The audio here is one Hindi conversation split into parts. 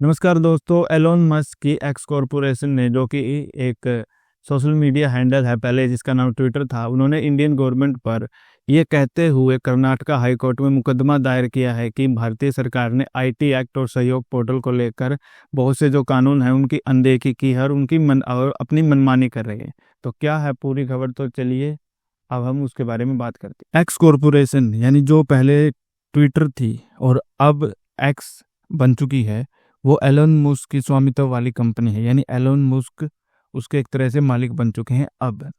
नमस्कार दोस्तों। एलोन मस्क की एक्स कॉरपोरेशन ने, जो कि एक सोशल मीडिया हैंडल है पहले जिसका नाम ट्विटर था, उन्होंने इंडियन गवर्नमेंट पर यह कहते हुए कर्नाटका हाई कोर्ट में मुकदमा दायर किया है कि भारतीय सरकार ने आईटी एक्ट और सहयोग पोर्टल को लेकर बहुत से जो कानून हैं उनकी अनदेखी की है और और अपनी मनमानी कर रही है। तो क्या है पूरी खबर, तो चलिए अब हम उसके बारे में बात करते हैं। एक्स कॉरपोरेशन यानी जो पहले ट्विटर थी और अब एक्स बन चुकी है, वो एलोन मस्क की स्वामित्व वाली कंपनी है। यानी एलोन मस्क उसके एक तरह से मालिक बन चुके हैं। अब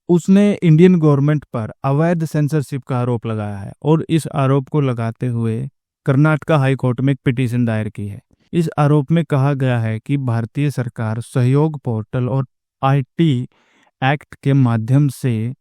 उसने इंडियन गवर्नमेंट पर अवैध सेंसरशिप का आरोप लगाया है और इस आरोप को लगाते हुए कर्नाटका हाई कोर्ट में एक पिटीशन दायर की है। इस आरोप में कहा गया है कि भारतीय सरकार सहयोग पोर्टल और आईटी एक्ट के माध्यम से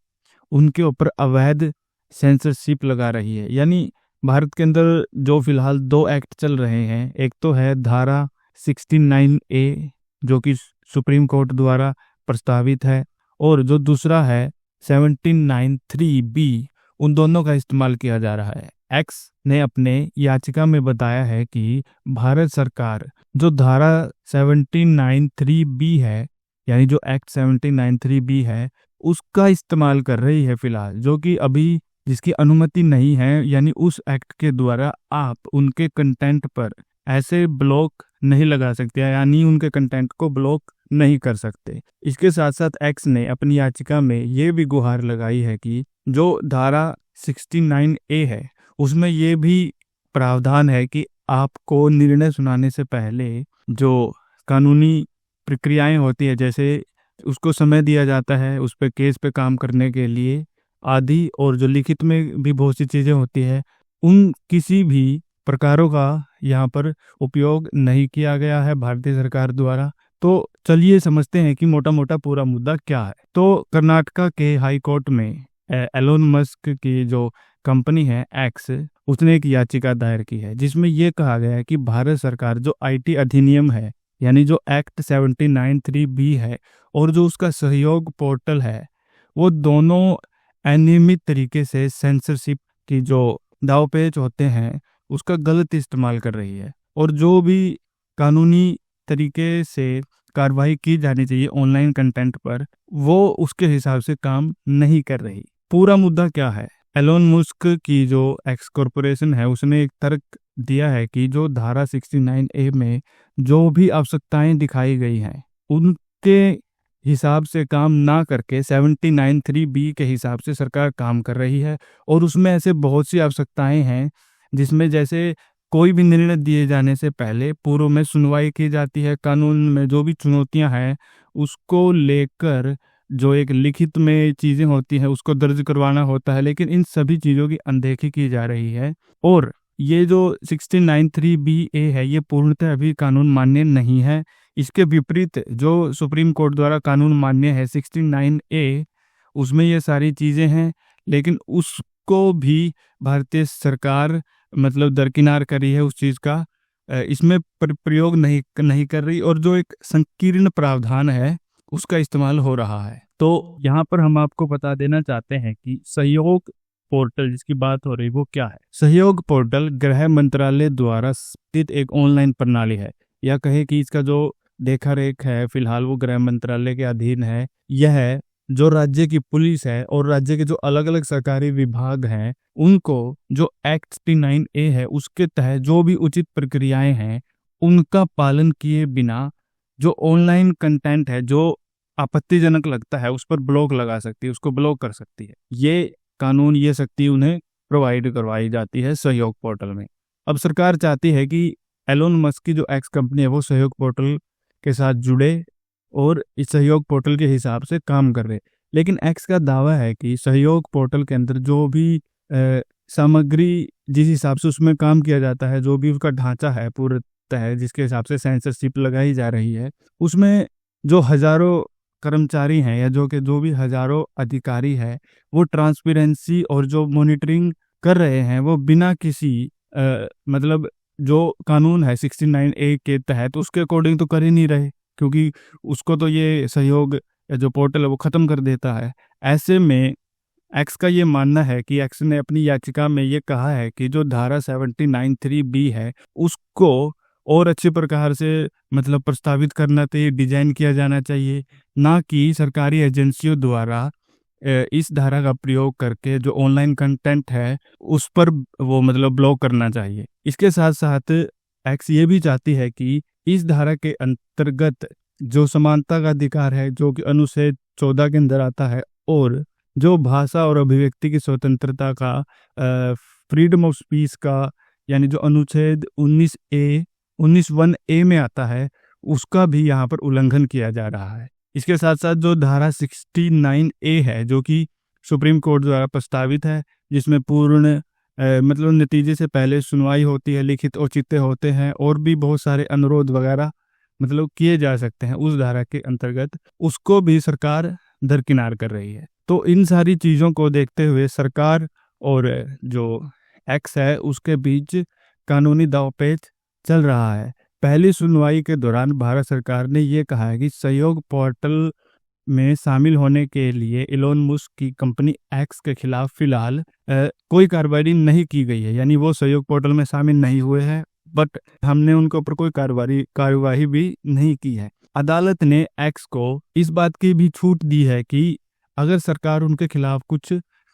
उनके ऊपर अवैध सेंसरशिप लगा रही है। यानी भारत के अंदर जो फिलहाल दो एक्ट चल रहे हैं, एक तो है धारा 69A जो कि सुप्रीम कोर्ट द्वारा प्रस्तावित है, और जो दूसरा है 1793B, उन दोनों का इस्तेमाल किया जा रहा है। एक्स ने अपने याचिका में बताया है कि भारत सरकार जो धारा 1793B है, यानी जो एक्ट 1793B है, उसका इस्तेमाल कर रही है फिलहाल, जो कि अभी जिसकी अनुमति नहीं है। यानी उस एक्ट के द्वारा आप उनके कंटेंट पर ऐसे ब्लॉक नहीं लगा सकते, यानी उनके कंटेंट को ब्लॉक नहीं कर सकते। इसके साथ साथ एक्स ने अपनी याचिका में ये भी गुहार लगाई है कि जो धारा 69A है उसमें ये भी प्रावधान है कि आपको निर्णय सुनाने से पहले जो कानूनी प्रक्रियाएं होती है, जैसे उसको समय दिया जाता है उस पर केस पे काम करने के लिए आदि, और जो लिखित में भी बहुत सी चीज़ें होती है, उन किसी भी प्रकारों का यहाँ पर उपयोग नहीं किया गया है भारतीय सरकार द्वारा। तो चलिए समझते हैं कि मोटा मोटा पूरा मुद्दा क्या है। तो कर्नाटका के हाई कोर्ट में एलोन मस्क की जो कंपनी है एक्स, उसने एक याचिका दायर की है जिसमें यह कहा गया है कि भारत सरकार जो आईटी अधिनियम है, यानी जो एक्ट 1793B है, और जो उसका सहयोग पोर्टल है, वो दोनों अनियमित तरीके से सेंसरशिप की जो दावपेच होते हैं उसका गलत इस्तेमाल कर रही है, और जो भी कानूनी तरीके से कार्रवाई की जानी चाहिए ऑनलाइन कंटेंट पर, वो उसके हिसाब से काम नहीं कर रही। पूरा मुद्दा क्या है? एलोन मस्क की जो एक्स कॉरपोरेशन है उसने एक तर्क दिया है कि जो धारा 69A में जो भी आवश्यकताएं दिखाई गई हैं उनके हिसाब से काम ना करके 1793B के हिसाब से सरकार काम कर रही है, और उसमें ऐसे बहुत सी आवश्यकताएं हैं जिसमें जैसे कोई भी निर्णय दिए जाने से पहले पूर्व में सुनवाई की जाती है, कानून में जो भी चुनौतियां हैं उसको लेकर जो एक लिखित में चीज़ें होती हैं उसको दर्ज करवाना होता है, लेकिन इन सभी चीज़ों की अनदेखी की जा रही है। और ये जो 1693BA है ये पूर्णतः अभी कानून मान्य नहीं है। इसके विपरीत जो सुप्रीम कोर्ट द्वारा कानून मान्य है 69A, उसमें ये सारी चीज़ें हैं, लेकिन उसको भी भारतीय सरकार मतलब दरकिनार करी है उस चीज़ का, इसमें प्रयोग नहीं कर रही, और जो एक संकीर्ण प्रावधान है उसका इस्तेमाल हो रहा है। तो यहाँ पर हम आपको बता देना चाहते हैं कि सहयोग पोर्टल जिसकी बात हो रही वो क्या है। सहयोग पोर्टल गृह मंत्रालय द्वारा स्थित एक ऑनलाइन प्रणाली है, या कहे कि इसका जो देखा रेख है फिलहाल वो गृह मंत्रालय के अधीन है। यह जो राज्य की पुलिस है और राज्य के जो अलग अलग सरकारी विभाग हैं उनको जो एक्ट 69A है उसके तहत जो भी उचित प्रक्रियाएं हैं उनका पालन किए बिना जो ऑनलाइन कंटेंट है जो आपत्तिजनक लगता है उस पर ब्लॉक लगा सकती है, उसको ब्लॉक कर सकती है। ये कानून, ये शक्ति उन्हें प्रोवाइड करवाई जाती है सहयोग पोर्टल में। अब सरकार चाहती है कि एलोन मस्क की जो एक्स कंपनी है वो सहयोग पोर्टल के साथ जुड़े और इस सहयोग पोर्टल के हिसाब से काम कर रहे, लेकिन एक्स का दावा है कि सहयोग पोर्टल के अंदर जो भी सामग्री जिस हिसाब से उसमें काम किया जाता है, जो भी उसका ढांचा है पूर्णतः है जिसके हिसाब से सेंसरशिप लगाई जा रही है, उसमें जो हजारों कर्मचारी हैं या जो भी हजारों अधिकारी हैं वो ट्रांसपेरेंसी और जो मॉनिटरिंग कर रहे हैं वो बिना किसी मतलब जो कानून है 69A के तहत उसके अकॉर्डिंग तो कर ही नहीं रहे, क्योंकि उसको तो ये सहयोग या जो पोर्टल है वो ख़त्म कर देता है। ऐसे में एक्स का ये मानना है कि एक्स ने अपनी याचिका में ये कहा है कि जो धारा 1793B है उसको और अच्छे प्रकार से मतलब प्रस्तावित करना चाहिए, डिजाइन किया जाना चाहिए, ना कि सरकारी एजेंसियों द्वारा इस धारा का प्रयोग करके जो ऑनलाइन कंटेंट है उस पर वो मतलब ब्लॉक करना चाहिए। इसके साथ साथ एक्स ये भी चाहती है कि इस धारा के अंतर्गत जो समानता का अधिकार है जो कि अनुच्छेद 14 के अंदर आता है, और जो भाषा और अभिव्यक्ति की स्वतंत्रता का फ्रीडम ऑफ स्पीच का यानी जो अनुच्छेद 19(1)(a) में आता है, उसका भी यहाँ पर उल्लंघन किया जा रहा है। इसके साथ साथ जो धारा 69A है जो कि सुप्रीम कोर्ट द्वारा प्रस्तावित है, जिसमें पूर्ण मतलब नतीजे से पहले सुनवाई होती है, लिखित औचित्य होते हैं और भी बहुत सारे अनुरोध वगैरह मतलब किए जा सकते हैं उस धारा के अंतर्गत, उसको भी सरकार दरकिनार कर रही है। तो इन सारी चीज़ों को देखते हुए सरकार और जो एक्स है उसके बीच कानूनी दांवपेच चल रहा है। पहली सुनवाई के दौरान भारत सरकार ने ये कहा है कि सहयोग पोर्टल में शामिल होने के लिए एलोन मस्क की कंपनी एक्स के खिलाफ फिलहाल कोई कार्रवाई नहीं की गई है, यानी वो सहयोग पोर्टल में शामिल नहीं हुए हैं, बट हमने उनके ऊपर कोई कार्यवाही भी नहीं की है। अदालत ने एक्स को इस बात की भी छूट दी है कि अगर सरकार उनके खिलाफ कुछ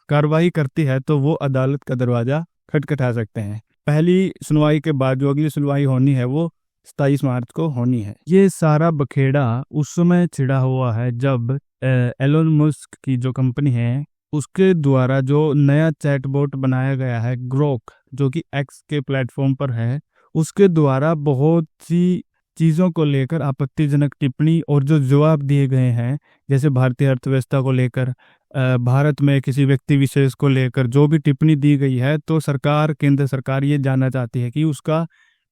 कार्रवाई करती है तो वो अदालत का दरवाजा खटखटा सकते हैं। पहली सुनवाई के बाद जो अगली सुनवाई होनी है वो 27 मार्च को होनी है। ये सारा बखेड़ा उस समय छिड़ा हुआ है जब एलोन मस्क की जो कंपनी है उसके द्वारा जो नया चैटबॉट बनाया गया है ग्रोक, जो कि एक्स के प्लेटफॉर्म पर है, उसके द्वारा बहुत सी चीज़ों को लेकर आपत्तिजनक टिप्पणी और जो जवाब दिए गए हैं, जैसे भारतीय अर्थव्यवस्था को लेकर, भारत में किसी व्यक्ति विशेष को लेकर जो भी टिप्पणी दी गई है, तो सरकार, केंद्र सरकार ये जानना चाहती है कि उसका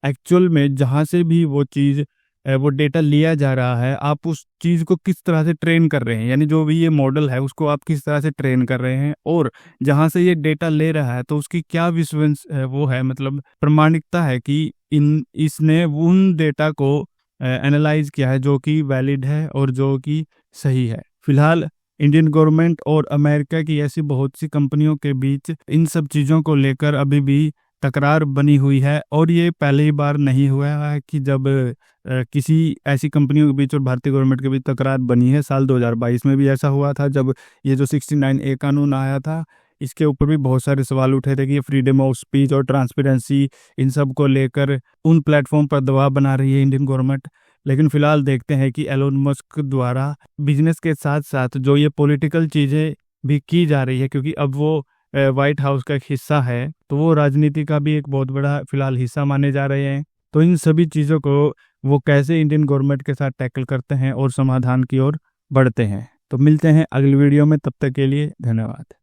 एक्चुअल में जहाँ से भी वो चीज़ वो डेटा लिया जा रहा है, आप उस चीज़ को किस तरह से ट्रेन कर रहे हैं, यानी जो भी ये मॉडल है उसको आप किस तरह से ट्रेन कर रहे हैं, और जहाँ से ये डेटा ले रहा है तो उसकी क्या विश्वसनीयता वो है, मतलब प्रमाणिकता है कि इसने उन डेटा को एनालाइज किया है जो कि वैलिड है और जो कि सही है। फिलहाल इंडियन गवर्नमेंट और अमेरिका की ऐसी बहुत सी कंपनियों के बीच इन सब चीज़ों को लेकर अभी भी तकरार बनी हुई है, और ये पहली बार नहीं हुआ है कि जब किसी ऐसी कंपनियों के बीच और भारतीय गवर्नमेंट के बीच तकरार बनी है। साल 2022 में भी ऐसा हुआ था जब ये जो 69A कानून आया था, इसके ऊपर भी बहुत सारे सवाल उठे थे कि ये फ्रीडम ऑफ स्पीच और ट्रांसपेरेंसी इन सब को लेकर उन प्लेटफॉर्म पर दबाव बना रही है इंडियन गवर्नमेंट। लेकिन फिलहाल देखते हैं कि एलोन मस्क द्वारा बिजनेस के साथ साथ जो ये पॉलिटिकल चीज़ें भी की जा रही है, क्योंकि अब वो व्हाइट हाउस का एक हिस्सा है, तो वो राजनीति का भी एक बहुत बड़ा फिलहाल हिस्सा माने जा रहे हैं। तो इन सभी चीज़ों को वो कैसे इंडियन गवर्नमेंट के साथ टैकल करते हैं और समाधान की ओर बढ़ते हैं। तो मिलते हैं अगली वीडियो में, तब तक के लिए धन्यवाद।